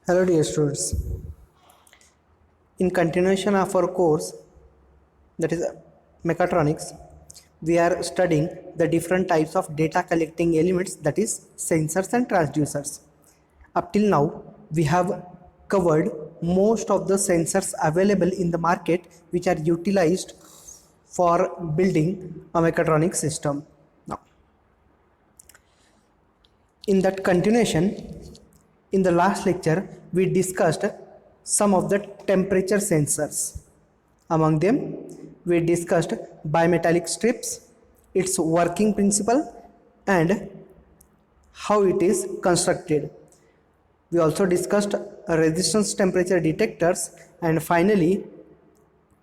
Hello dear students. In continuation of our course, that is mechatronics, we are studying the different types of data collecting elements, that is sensors and transducers. Up till now we have covered most of the sensors available in the market which are utilized for building a mechatronic system. Now in that continuation, in the last lecture we discussed some of the temperature sensors. Among them we discussed bimetallic strips, its working principle and how it is constructed. We also discussed resistance temperature detectors and finally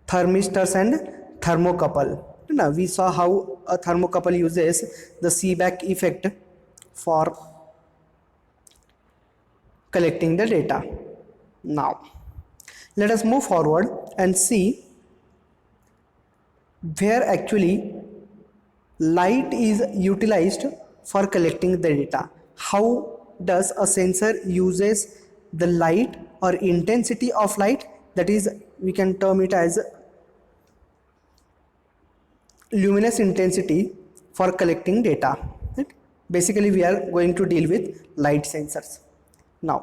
thermistors and thermocouple. Now we saw how a thermocouple uses the Seebeck effect for collecting the data. Now let us move forward and see where actually light is utilized for collecting the data. How does a sensor uses the light or intensity of light, that is we can term it as luminous intensity, for collecting data, right? Basically we are going to deal with light sensors. Now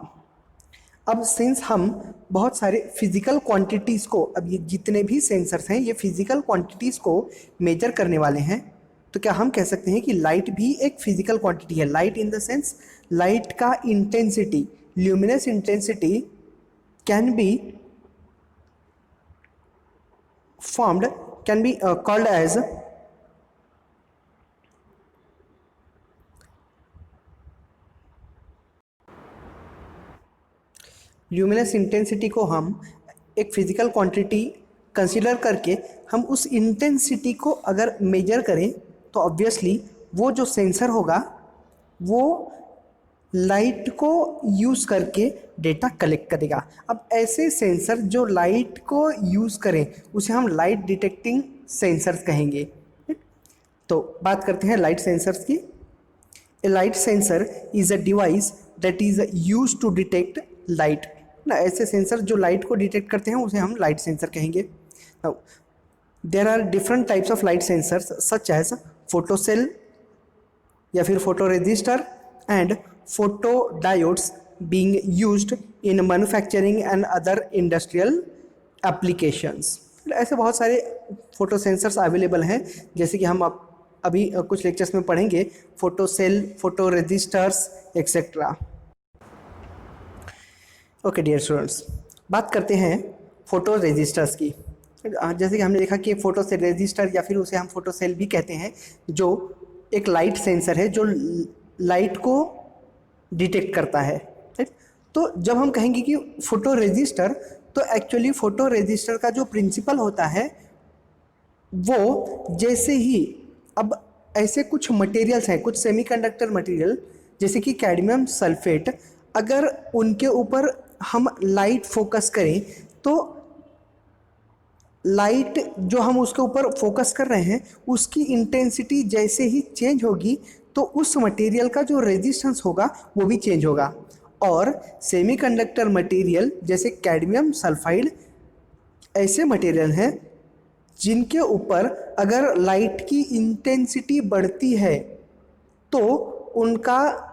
अब since हम बहुत सारे physical quantities को, अब ये जितने भी sensors हैं ये फिजिकल क्वांटिटीज़ को मेजर करने वाले हैं, तो क्या हम कह सकते हैं कि लाइट भी एक फिजिकल क्वांटिटी है? Light in the sense light का intensity, luminous intensity can be formed, can be called as luminous intensity को हम एक फिजिकल क्वांटिटी कंसीडर करके हम उस इंटेंसिटी को अगर मेजर करें तो ऑब्वियसली वो जो सेंसर होगा वो लाइट को यूज़ करके डेटा कलेक्ट करेगा। अब ऐसे सेंसर जो लाइट को यूज़ करें उसे हम लाइट डिटेक्टिंग सेंसर्स कहेंगे। तो बात करते हैं लाइट सेंसर्स की। A light sensor is a device that is used to detect light ना। ऐसे सेंसर जो लाइट को डिटेक्ट करते हैं उसे हम लाइट सेंसर कहेंगे। There are different types of light sensors such as photocell या फिर photo resistor and photo diodes being used in manufacturing and other industrial applications. ऐसे बहुत सारे फोटो सेंसर्स अवेलेबल हैं, जैसे कि हम अभी कुछ लेक्चर्स में पढ़ेंगे, photo cell, photo resistors etcetera. Okay dear students, बात करते हैं फोटो रजिस्टर्स की। जैसे कि हमने देखा कि फोटो सेल रजिस्टर या फिर उसे हम फोटो सेल भी कहते हैं, जो एक लाइट सेंसर है जो लाइट को डिटेक्ट करता है, राइट। तो जब हम कहेंगे कि फोटो रजिस्टर, तो एक्चुअली फोटो रजिस्टर का जो प्रिंसिपल होता है वो जैसे ही, अब ऐसे कुछ मटेरियल्स हैं, कुछ सेमीकंडक्टर मटेरियल जैसे कि कैडमियम सल्फेट, अगर उनके ऊपर हम लाइट फोकस करें तो लाइट जो हम उसके ऊपर फोकस कर रहे हैं उसकी इंटेंसिटी जैसे ही चेंज होगी तो उस मटेरियल का जो रेजिस्टेंस होगा वो भी चेंज होगा। और सेमीकंडक्टर मटेरियल जैसे कैडमियम सल्फाइड ऐसे मटेरियल हैं जिनके ऊपर अगर लाइट की इंटेंसिटी बढ़ती है तो उनका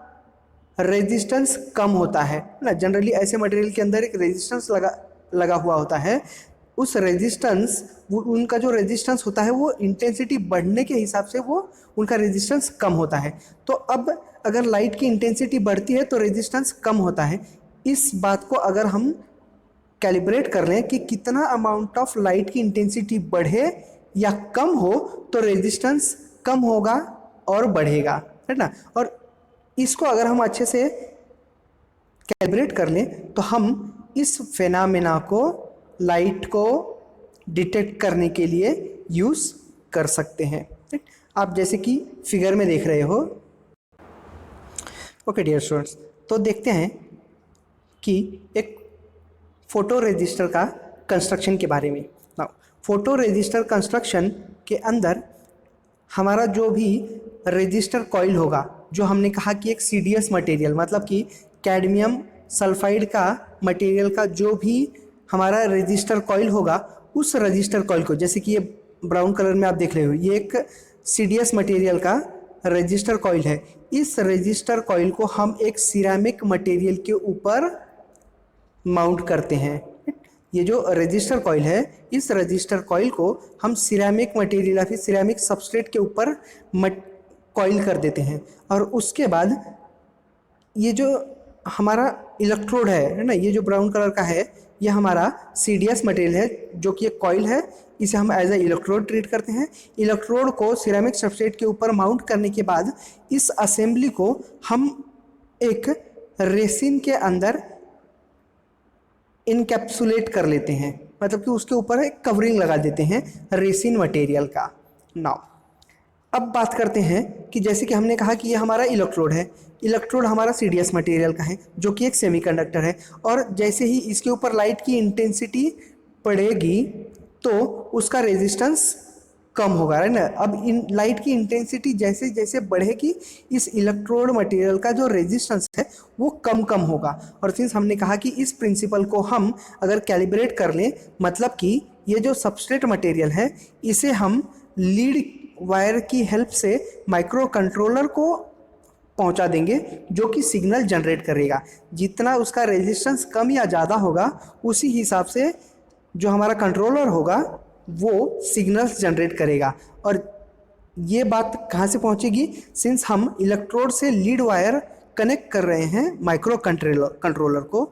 रेजिस्टेंस कम होता है ना। जनरली ऐसे मटेरियल के अंदर एक रेजिस्टेंस लगा हुआ होता है। उस रेजिस्टेंस, उनका जो रेजिस्टेंस होता है वो इंटेंसिटी बढ़ने के हिसाब से वो उनका रेजिस्टेंस कम होता है। तो अब अगर लाइट की इंटेंसिटी बढ़ती है तो रेजिस्टेंस कम होता है। इस बात को अगर हम कैलिब्रेट कर लें कि कितना अमाउंट ऑफ लाइट की इंटेंसिटी बढ़े या कम हो तो रेजिस्टेंस कम होगा और बढ़ेगा, है ना। और इसको अगर हम अच्छे से कैलिब्रेट कर लें तो हम इस फेनामेना को, लाइट को डिटेक्ट करने के लिए यूज़ कर सकते हैं। आप जैसे कि फिगर में देख रहे हो। ओके डियर स्टूडेंट्स, तो देखते हैं कि एक फोटो रजिस्टर का कंस्ट्रक्शन के बारे में। फोटो रजिस्टर कंस्ट्रक्शन के अंदर हमारा जो भी रजिस्टर कॉइल होगा, जो हमने कहा कि एक सीडीएस मटेरियल, मतलब कि कैडमियम सल्फाइड का मटेरियल का जो भी हमारा रजिस्टर कॉइल होगा, उस रजिस्टर कॉइल को, जैसे कि ये ब्राउन कलर में आप देख रहे हो, ये एक CDS मटेरियल का रजिस्टर कॉइल है। इस रजिस्टर कॉइल को हम एक सिरेमिक मटेरियल के ऊपर माउंट करते हैं। ये जो रजिस्टर कॉइल है, इस रजिस्टर कॉइल को हम सिरेमिक मटेरियल या फिर सिरेमिक सबस्ट्रेट के ऊपर कॉइल कर देते हैं। और उसके बाद ये जो हमारा इलेक्ट्रोड है ना, ये जो ब्राउन कलर का है, ये हमारा CDS मटेरियल है, जो कि एक कॉइल है। इसे हम एज ए इलेक्ट्रोड ट्रीट करते हैं। इलेक्ट्रोड को सिरेमिक सबस्ट्रेट के ऊपर माउंट करने के बाद इस असेंबली को हम एक रेसिन के अंदर इनकैप्सुलेट कर लेते हैं, मतलब कि उसके ऊपर एक कवरिंग लगा देते हैं रेसिन मटेरियल का। नाउ अब बात करते हैं कि जैसे कि हमने कहा कि ये हमारा इलेक्ट्रोड है, इलेक्ट्रोड हमारा CDS मटेरियल का है, जो कि एक सेमीकंडक्टर है। और जैसे ही इसके ऊपर लाइट की इंटेंसिटी पड़ेगी तो उसका रेजिस्टेंस कम होगा, है ना। अब इन लाइट की इंटेंसिटी जैसे जैसे बढ़ेगी, इस इलेक्ट्रोड मटेरियल का जो रेजिस्टेंस है वो कम कम होगा। और सिंस हमने कहा कि इस प्रिंसिपल को हम अगर कैलिब्रेट कर लें, मतलब कि ये जो सबस्ट्रेट मटेरियल है, इसे हम लीड वायर की हेल्प से माइक्रो कंट्रोलर को पहुंचा देंगे, जो कि सिग्नल जनरेट करेगा। जितना उसका रेजिस्टेंस कम या ज़्यादा होगा, उसी हिसाब से जो हमारा कंट्रोलर होगा वो सिग्नल्स जनरेट करेगा। और ये बात कहाँ से पहुँचेगी, सिंस हम इलेक्ट्रोड से लीड वायर कनेक्ट कर रहे हैं माइक्रो कंट्रोलर को,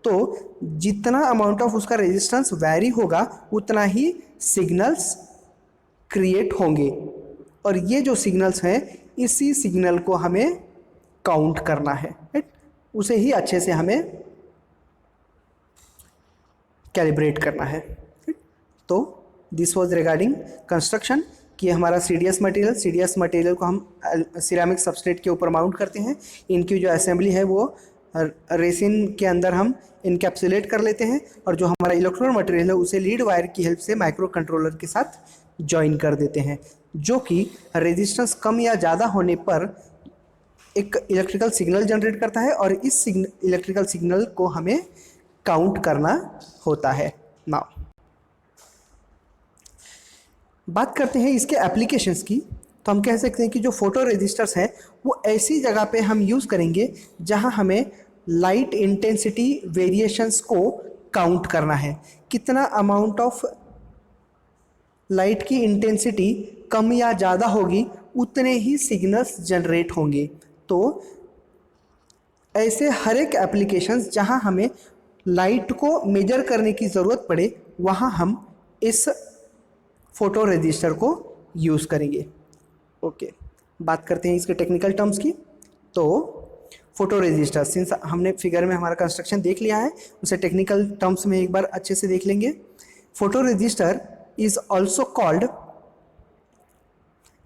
तो जितना अमाउंट ऑफ उसका रेजिस्टेंस वैरी होगा, उतना ही सिग्नल्स क्रिएट होंगे। और ये जो सिग्नल्स हैं, इसी सिग्नल को हमें काउंट करना है, राइट। उसे ही अच्छे से हमें कैलिब्रेट करना है। तो दिस वाज रिगार्डिंग कंस्ट्रक्शन, कि हमारा CDS मटेरियल को हम सिरेमिक सबस्ट्रेट के ऊपर माउंट करते हैं। इनकी जो असेंबली है वो रेसिन के अंदर हम इनकैप्सुलेट कर लेते हैं, और जो हमारा इलेक्ट्रोड मटेरियल है उसे लीड वायर की हेल्प से माइक्रो कंट्रोलर के साथ ज्वाइन कर देते हैं, जो कि रेजिस्टेंस कम या ज़्यादा होने पर एक इलेक्ट्रिकल सिग्नल जनरेट करता है, और इस इलेक्ट्रिकल सिग्नल को हमें काउंट करना होता है। नाउ बात करते हैं इसके एप्लीकेशंस की। तो हम कह सकते हैं कि जो फोटो रजिस्टर्स हैं वो ऐसी जगह पे हम यूज़ करेंगे जहां हमें लाइट इंटेंसिटी वेरिएशंस को काउंट करना है। कितना अमाउंट ऑफ लाइट की इंटेंसिटी कम या ज़्यादा होगी, उतने ही सिग्नल्स जनरेट होंगे। तो ऐसे हर एक एप्लीकेशंस जहां हमें लाइट को मेजर करने की ज़रूरत पड़े, वहां हम इस फोटो रजिस्टर को यूज़ करेंगे। ओके, बात करते हैं इसके टेक्निकल टर्म्स की। तो फोटो रजिस्टर, सिंस हमने फिगर में हमारा कंस्ट्रक्शन देख लिया है, उसे टेक्निकल टर्म्स में एक बार अच्छे से देख लेंगे। Photo resistor is also called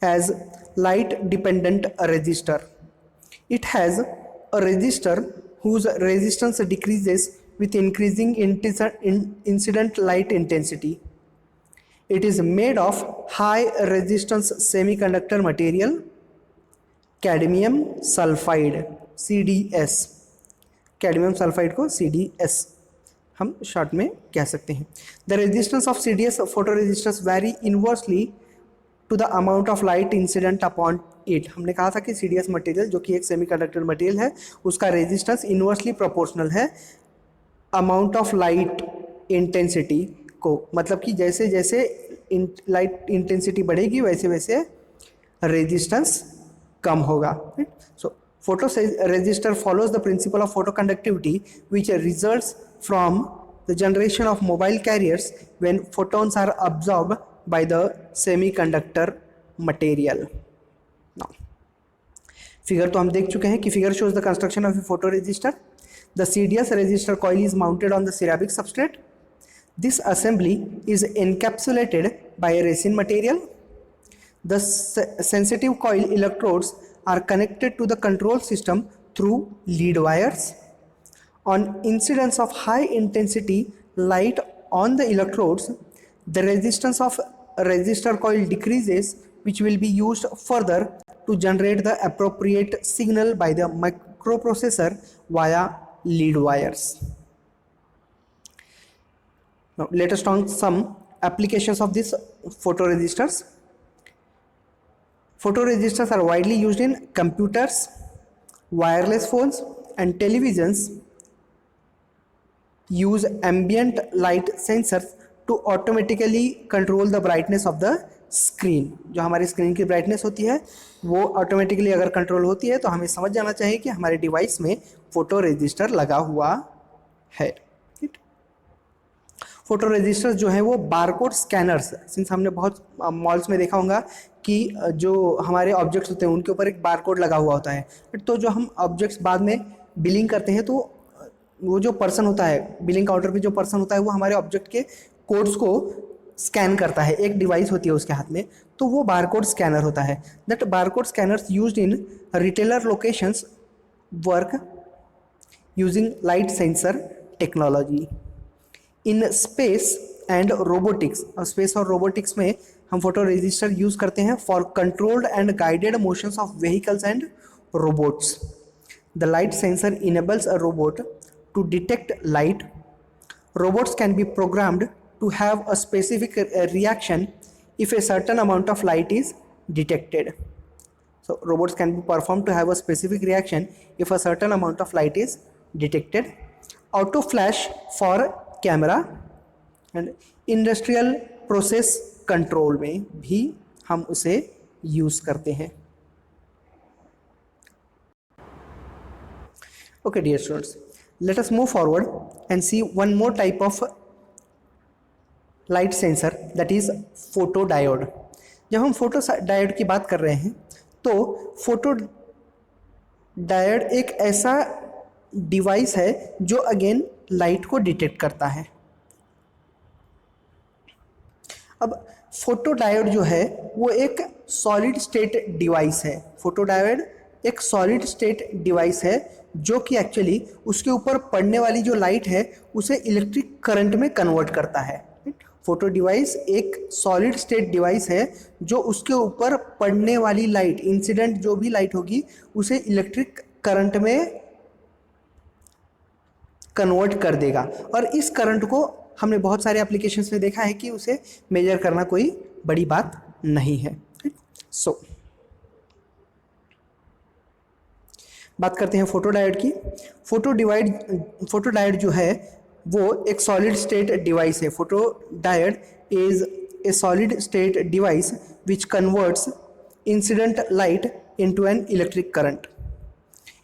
as light dependent resistor. It has a resistor whose resistance decreases with increasing incident light intensity. It is made of high resistance semiconductor material, cadmium sulfide CDS। Cadmium sulphide को CDS हम short में कह सकते हैं। The resistance of CDS photo resistors vary inversely to the amount of light incident upon it। हमने कहा था कि CDS मटेरियल, जो कि एक सेमीकंडक्टर मटेरियल है, उसका रेजिस्टेंस इन्वर्सली प्रोपोर्शनल है अमाउंट ऑफ लाइट इंटेंसिटी को। मतलब कि जैसे जैसे लाइट इंटेंसिटी बढ़ेगी, वैसे वैसे रेजिस्टेंस कम होगा। So photo resistor follows the principle of photo conductivity which results from the generation of mobile carriers when photons are absorb by the semiconductor material। Now, figure तो हम देख चुके हैं कि figure shows the construction of a photoresistor। The CDS resistor coil is mounted on the ceramic substrate। This assembly is encapsulated by a resin material। The sensitive coil electrodes are connected to the control system through lead wires। On incidence of high intensity light on the electrodes, the resistance of resistor coil decreases, which will be used further to generate the appropriate signal by the microprocessor via lead wires. Now let us talk some applications of these photoresistors. Photoresistors are widely used in computers, wireless phones and televisions. Use ambient light sensors to automatically control the brightness of the screen. जो हमारी screen की brightness होती है वो automatically अगर control होती है तो हमें समझ जाना चाहिए कि हमारे डिवाइस में फोटो रजिस्टर लगा हुआ है. फोटो रजिस्टर जो है वो बारकोड स्कैनर्स, सिंस हमने बहुत मॉल्स में देखा होगा कि जो हमारे ऑब्जेक्ट्स होते हैं उनके ऊपर एक बारकोड लगा हुआ होता है. तो जो हम ऑब्जेक्ट्स बाद में बिलिंग करते हैं तो वो जो पर्सन होता है बिलिंग काउंटर पे, जो पर्सन होता है वो हमारे ऑब्जेक्ट के कोड्स को स्कैन करता है. एक डिवाइस होती है उसके हाथ में, तो वो बारकोड स्कैनर होता है. That barcode scanners used in retailer locations work using light sensor technology. In space and robotics, और स्पेस और रोबोटिक्स में हम फोटो रजिस्टर यूज़ करते हैं for controlled and guided motions of vehicles and robots. The light sensor enables a robot to detect light. Robots can be programmed to have a specific reaction if a certain amount of light is detected. So robots can be performed to have a specific reaction if a certain amount of light is detected. Auto flash for camera and industrial process control में भी हम उसे use करते हैं. Okay dear students, let us move forward and see one more type of light sensor, that is photodiode. जब हम photo diode की बात कर रहे हैं तो फोटो डायोड एक ऐसा डिवाइस है जो अगेन लाइट को डिटेक्ट करता है. अब फोटो डायोड जो है वो एक सॉलिड स्टेट डिवाइस है. फोटो डायोड एक सॉलिड स्टेट डिवाइस है जो कि एक्चुअली उसके ऊपर पड़ने वाली जो लाइट है उसे इलेक्ट्रिक करंट में कन्वर्ट करता है. फोटो डिवाइस एक सॉलिड स्टेट डिवाइस है जो उसके ऊपर पड़ने वाली लाइट, इंसिडेंट जो भी लाइट होगी उसे इलेक्ट्रिक करंट में कन्वर्ट कर देगा. और इस करंट को हमने बहुत सारे एप्लीकेशंस में देखा है कि उसे मेजर करना कोई बड़ी बात नहीं है. सो बात करते हैं फोटो डायोड की. फोटो डायोड जो है वो एक सॉलिड स्टेट डिवाइस है. Photo diode is a solid state device which converts incident light into an electric current.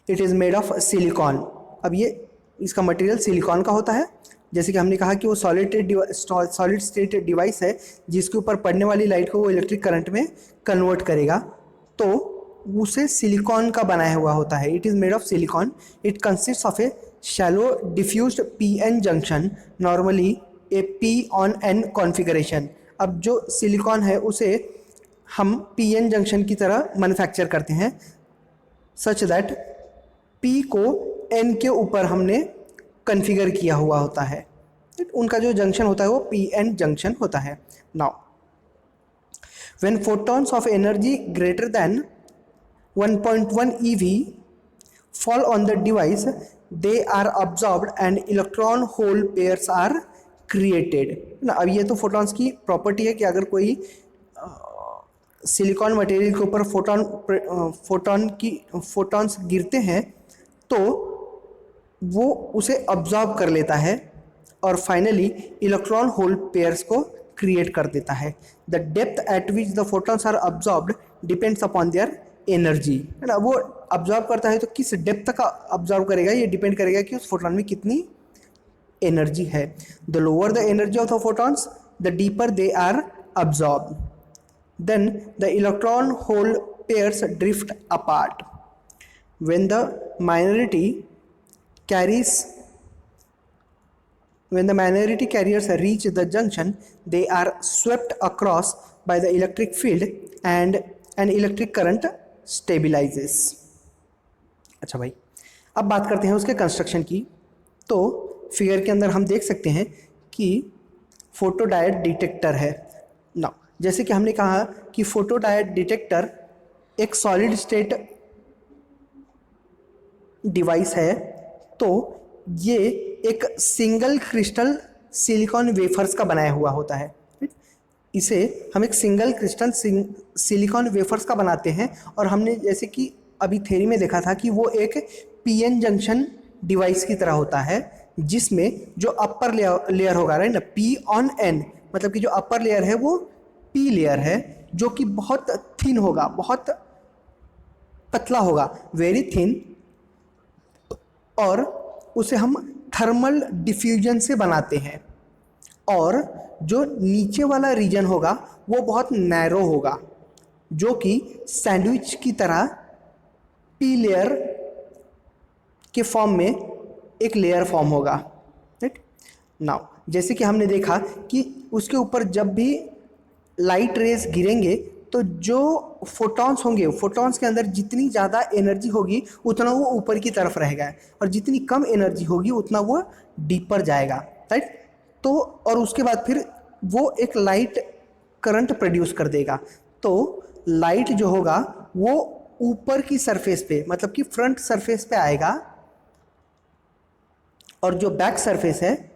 It is made of silicon. अब ये इसका मटेरियल सिलिकॉन का होता है. जैसे कि हमने कहा कि वो सॉलिड स्टेट डिवाइस है जिसके ऊपर पड़ने वाली लाइट को वो इलेक्ट्रिक करंट में कन्वर्ट करेगा, तो उसे सिलिकॉन का बनाया हुआ होता है. It is made of silicon. It consist of A shallow diffused P-N junction, normally A P-on-N configuration. अब जो सिलिकॉन है उसे हम पी-एन जंक्शन की तरह मैन्युफैक्चर करते हैं सच दैट पी को एन के ऊपर हमने कॉन्फ़िगर किया हुआ होता है. उनका जो जंक्शन होता है वो पी-एन जंक्शन होता है. Now when photons of energy greater than 1.1 EV fall on the device, they are absorbed and electron hole pairs are created. ना अब ये तो फोटॉन्स की प्रॉपर्टी है कि अगर कोई सिलिकॉन मटेरियल के ऊपर फोटॉन्स गिरते हैं तो वो उसे अब्जॉर्ब कर लेता है और फाइनली इलेक्ट्रॉन होल पेयर्स को क्रिएट कर देता है. The depth at which the photons are absorbed depends upon their energy. है ना, वो अब्जॉर्ब करता है तो किस डेप्थ तक अब्जॉर्ब करेगा ये डिपेंड करेगा कि उस फोटॉन में कितनी एनर्जी है. The lower the energy of the photons the deeper they are absorb. Then the electron hole pairs drift apart. When the minority carriers reach the junction, they are swept across by the electric field and an electric current stabilizes. अच्छा भाई, अब बात करते हैं उसके construction की. तो figure के अंदर हम देख सकते हैं कि फोटो डायोड डिटेक्टर है. ना जैसे कि हमने कहा कि फोटो डायोड डिटेक्टर एक सॉलिड स्टेट डिवाइस है, तो ये एक सिंगल क्रिस्टल सिलिकॉन वेफर्स का बनाया हुआ होता है। इसे हम एक सिंगल क्रिस्टल सिलिकॉन वेफर्स का बनाते हैं, और हमने जैसे कि अभी थ्योरी में देखा था कि वो एक पीएन जंक्शन डिवाइस की तरह होता है, जिसमें जो अपर लेयर होगा, राइट ना, पी ऑन एन, मतलब कि जो अपर लेयर है वो पी लेयर है, जो कि बहुत थिन होगा, बहुत पतला होगा, वेरी थिन, और उसे हम थर्मल डिफ्यूजन से बनाते हैं। और जो नीचे वाला रीजन होगा वो बहुत नैरो होगा, जो कि सैंडविच की तरह पी लेयर के फॉर्म में एक लेयर फॉर्म होगा, राइट। नाउ जैसे कि हमने देखा कि उसके ऊपर जब भी लाइट रेज गिरेंगे तो जो फोटॉन्स होंगे, फोटॉन्स के अंदर जितनी ज़्यादा एनर्जी होगी उतना वो ऊपर की तरफ रहेगा, और जितनी कम एनर्जी होगी उतना वो डीपर जाएगा, राइट। तो और उसके बाद फिर वो एक लाइट करंट प्रोड्यूस कर देगा। तो लाइट जो होगा वो ऊपर की सरफेस पे, मतलब कि फ्रंट सरफेस पे आएगा, और जो बैक सरफेस है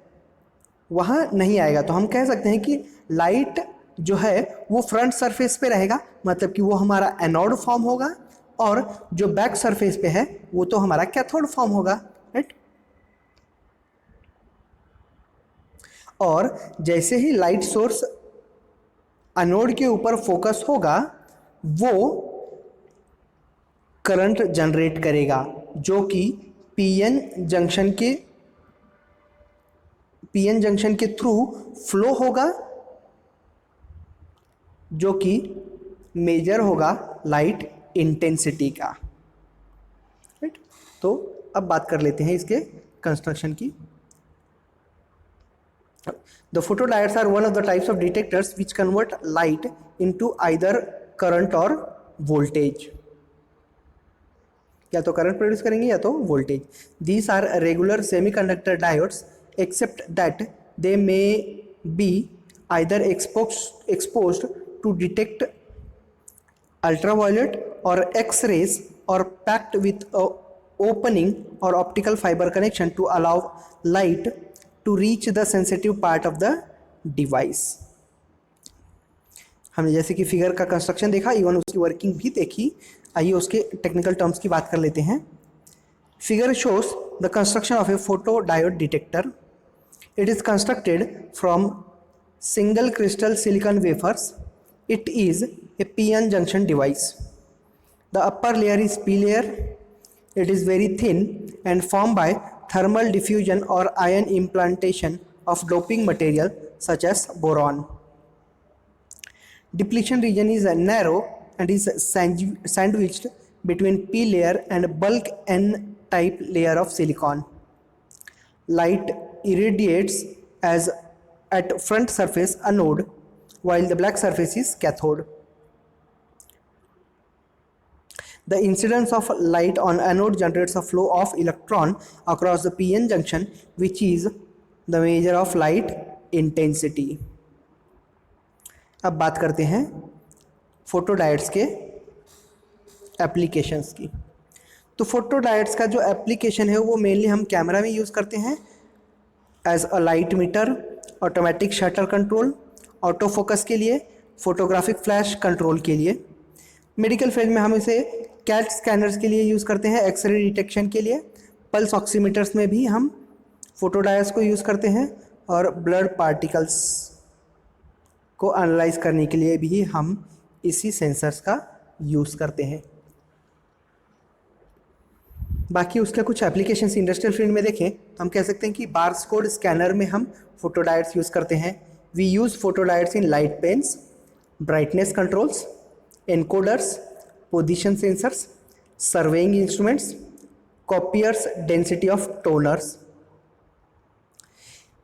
वहाँ नहीं आएगा। तो हम कह सकते हैं कि लाइट जो है वो फ्रंट सरफेस पे रहेगा, मतलब कि वो हमारा एनोड फॉर्म होगा, और जो बैक सरफेस पे है वो तो हमारा कैथोड फॉर्म होगा, राइट। और जैसे ही लाइट सोर्स एनोड के ऊपर फोकस होगा वो करंट जनरेट करेगा, जो कि पीएन जंक्शन के थ्रू फ्लो होगा, जो कि मेजर होगा लाइट इंटेंसिटी का, राइट। तो अब बात कर लेते हैं इसके कंस्ट्रक्शन की। The photodiodes are one of the types of detectors which convert light into either current or voltage. या तो करंट प्रोड्यूस करेंगे या तो voltage. These are regular semiconductor diodes except that they may be either exposed to detect ultraviolet or X-rays, or packed with a opening or optical fiber connection to allow light to reach the sensitive part of the device. हमने जैसे कि figure का construction देखा, even उसकी working भी देखी। आइए उसके टेक्निकल टर्म्स की बात कर लेते हैं। Figure shows the construction of A photo diode detector. It is constructed from single crystal silicon wafers. It is a p-n junction device. The upper layer is p layer. It is very thin and formed by thermal diffusion or ion implantation of doping material such as boron. Depletion region is narrow and is sandwiched between p layer and bulk n type layer of silicon. Light irradiates as at front surface anode, while the black surface is cathode. The incidence of light on anode generates a flow of electron across the p-n junction, which is the measure of light intensity. अब बात करते हैं photodiodes के applications की। तो photodiodes का जो application है वो मेनली हम कैमरा में यूज़ करते हैं as a light meter, automatic shutter control, auto focus के लिए, फोटोग्राफिक फ्लैश कंट्रोल के लिए। मेडिकल फील्ड में हम इसे कैट स्कैनर्स के लिए यूज़ करते हैं, एक्सरे डिटेक्शन के लिए। पल्स ऑक्सीमीटर्स में भी हम फोटोडायोड्स को यूज़ करते हैं, और ब्लड पार्टिकल्स को एनालाइज करने के लिए भी हम इसी सेंसर्स का यूज़ करते हैं। बाकी उसके कुछ एप्लीकेशंस इंडस्ट्रियल फील्ड में देखें तो हम कह सकते हैं कि बारकोड स्कैनर में हम फोटोडायोड्स यूज़ करते हैं। We use photodiodes in light pens, brightness controls, encoders, position sensors, surveying instruments, copiers, density of toners.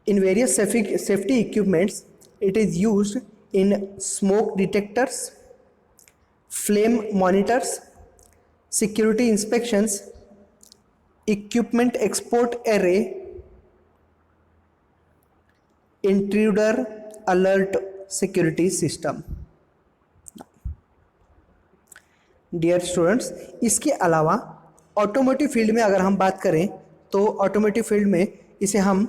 In various safety equipments, it is used in smoke detectors, flame monitors, security inspections, equipment export array, intruder alert security system. Dear students, इसके अलावा automotive field में अगर हम बात करें तो automotive field में इसे हम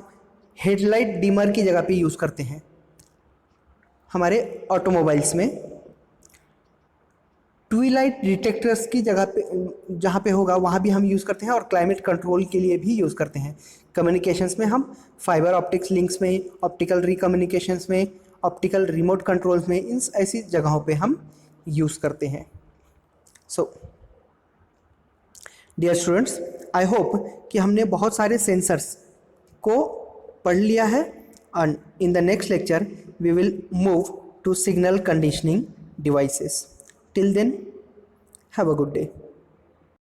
हेडलाइट डिमर की जगह पे यूज़ करते हैं हमारे ऑटोमोबाइल्स में। ट्विलाइट डिटेक्टर्स की जगह पे जहाँ पे होगा वहाँ भी हम यूज़ करते हैं, और क्लाइमेट कंट्रोल के लिए भी यूज़ करते हैं। कम्युनिकेशंस में हम फाइबर ऑप्टिक्स लिंक्स में, ऑप्टिकल रिकम्युनिकेशंस में, ऑप्टिकल रिमोट कंट्रोल्स में, इन ऐसी जगहों पे हम यूज़ करते हैं। So dear students, I hope कि हमने बहुत सारे सेंसर्स को पढ़ लिया है, and in the next lecture we will move to signal conditioning devices. Till then, have a good day.